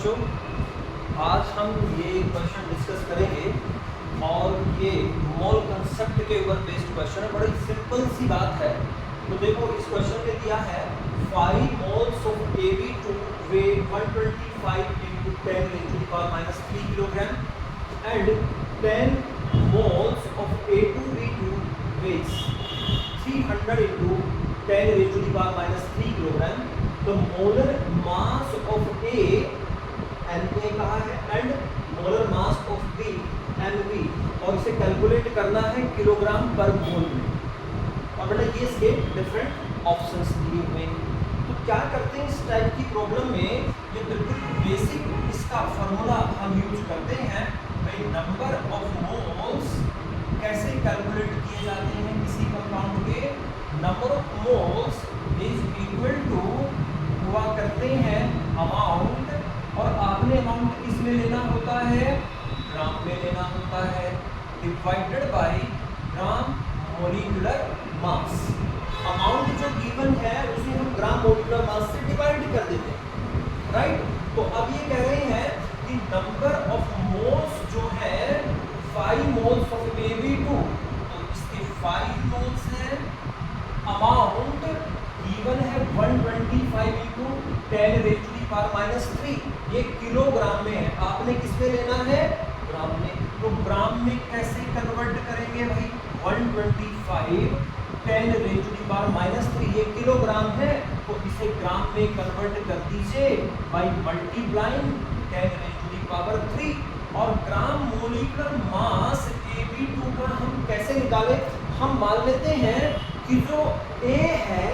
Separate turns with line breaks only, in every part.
बच्चों, आज हम ये क्वेश्चन डिस्कस करेंगे और ये मोल कंसेप्ट के ऊपर बेस्ड क्वेश्चन है। बड़ी सिंपल सी बात है। तो देखो इस क्वेश्चन में दिया है 5 moles of AB2 weigh 125 into 10 raised to the power minus 3 kilogram and 10 moles of A2B2 weighs 300 into 10 raised to the power minus 3 kilogram. The molar mass of A and A कहा है and molar mass of B and B, और इसे calculate करना है kilogram पर मोल में। और बेटा ये इसके डिफरेंट ऑप्शंस दिए हुए हैं। तो क्या करते हैं इस टाइप की प्रॉब्लम में, ये बिल्कुल बेसिक इसका फॉर्मूला हम यूज करते हैं। भाई नंबर ऑफ मोल्स कैसे कैलकुलेट किए जाते हैं किसी कंपाउंड के। Number of moles is equal to हुआ करते हैं अमाउंट, और आपने अमाउंट किस में लेना होता है, ग्राम में लेना होता है, divided by gram molecular mass. Amount जो गिवन है उसे हम ग्राम मोलिकुलर मास से डिवाइड कर देते हैं, राइट। तो अब ये कह रहे हैं कि नंबर ऑफ मोल्स जो है 5 मोल्स ऑफ AB2, तो इसके 5 मोल्स हैं। अमाउंट गिवन है 125 into 10 raised to the power minus 3, ये किलोग्राम में है। आपने किस में लेना है, ग्राम में। तो ग्राम में कैसे कन्वर्ट करेंगे भाई, 125 10 raised to the power minus 3, ये किलोग्राम है, तो इसे ग्राम में कन्वर्ट कर दीजिए by multiplying 10 raised to the power 3। और ग्राम मोलिकुलर मास AB2 का हम कैसे निकालें, हम मान लेते हैं कि जो A है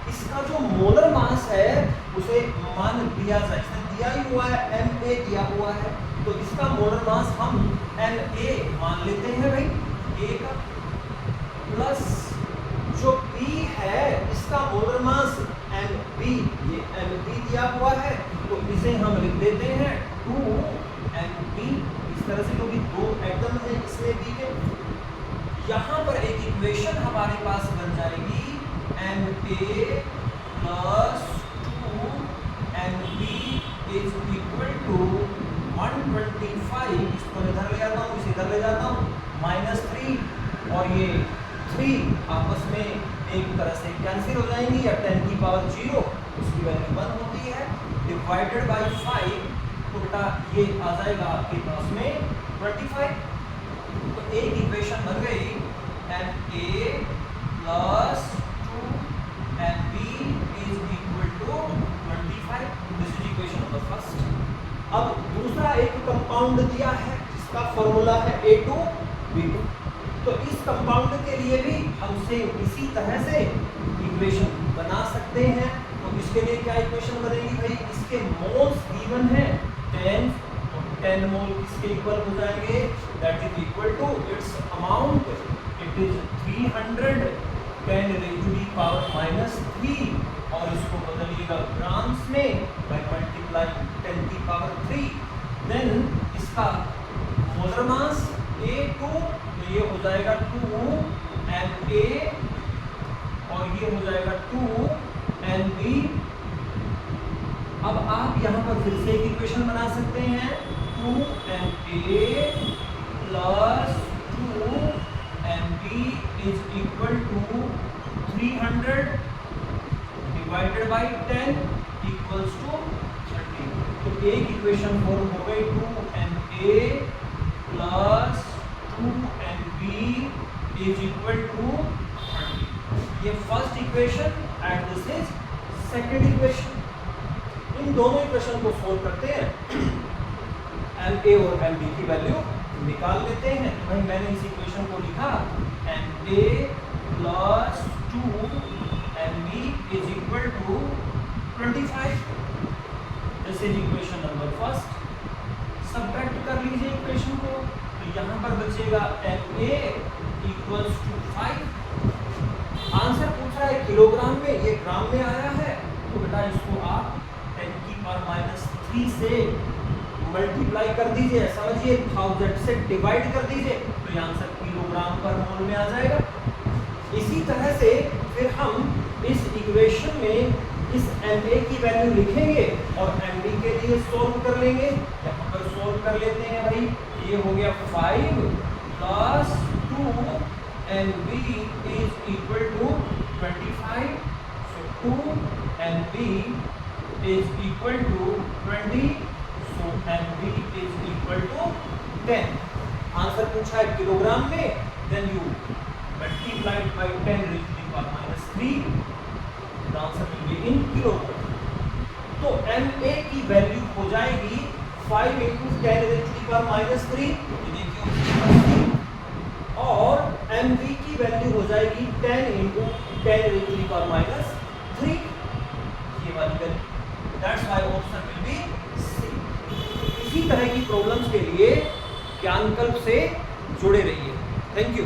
इसका जो मोलर मास है उसे मान दिया जाए, इसमें दिया ही हुआ है Ma दिया हुआ है, तो इसका मोलर मास हम Na मान लेते हैं भाई A का, प्लस जो B है इसका मोलर मास Mb, ये Mb दिया हुआ है, तो इसे हम लिख देते हैं 2Mb इस तरह से, क्योंकि दो एटम है इसमें B के। यहाँ पर एक इक्वेशन हमारे पास बन जाएगी Na plus 2Mb is equal to 125, इसको इधर ले जाता हूँ, इसे इधर ले जाता हूँ, -3 और ये 3 आपस में एक तरह से कैंसिल हो जाएंगी, या 10 की पावर 0 उसकी वैल्यू 1 होती है, डिवाइडेड बाय 5, तो बेटा ये आ जाएगा आपके पास में 25। तो एक इक्वेशन बन गई Na plus 2Mb is equal to 25, this is equation number first. अब दूसरा एक कंपाउंड दिया है जिसका फॉर्मूला है A2B2, तो इस कंपाउंड के लिए भी हमसे इसी तरह से इक्वेशन बना सकते हैं। तो इसके लिए क्या इक्वेशन बनेगी भाई, इसके मोल्स गिवन है 10, तो 10 मोल किसके इक्वल हो जाएंगे, that is equal to its amount, it is 300 10 raised to the power minus 3, और इसको बदलिएगा ग्राम्स में by multiplying 10 की पावर 3। देन इसका मोलर मास A2, तो ये हो जाएगा 2Ma, और ये हो जाएगा 2Mb। अब आप यहाँ पर फिर से एक इक्वेशन बना सकते हैं, 2Ma plus 2Mb is equal to 300 divided by 10 equals to 30। तो एक इक्वेशन फॉर्म हो गई 2Ma plus 2Mb is equal to 30। ये first equation and this is second equation. इन दोनों इक्वेशन को सोल्व करते हैं, Ma और Mb की वैल्यू निकाल लेते हैं। भाई मैंने इस इक्वेशन को लिखा Na plus 2Mb is equal to 25, this is equation number first. Subtract कर लीजिए इक्वेशन को, तो यहाँ पर बचेगा Na equals to 5। आंसर पूछ रहा है किलोग्राम में, ये ग्राम में आया है, तो बेटा इसको आप 10 की पावर -3 से मल्टीप्लाई कर दीजिए, समझिए 1000 से डिवाइड कर दीजिए, तो ये आंसर किलोग्राम पर मोल में आ जाएगा। इसी तरह से फिर हम इस इक्वेशन में इस MA की वैल्यू लिखेंगे और MB के लिए सोल्व कर लेंगे। यहाँ पर सोल्व कर लेते हैं भाई, ये हो गया 5 plus 2 MB is equal to 25, so 2 MB is equal to 20, so MB is equal to 10। Answer पूछा है किलोग्राम में, then you multiplied by 10 raised to the power -3, the answer will be in kilogram. तो MA की value हो जाएगी 5 into 10 raised to the power -3, ये देखिए, और MB की वैल्यू हो जाएगी 10 into 10 raised to the power -3, ये वाली वैल्यू। That's why option will be C. इसी तरह की प्रॉब्लम्स के लिए ज्ञानकल्प से जुड़े रहिए। Thank you.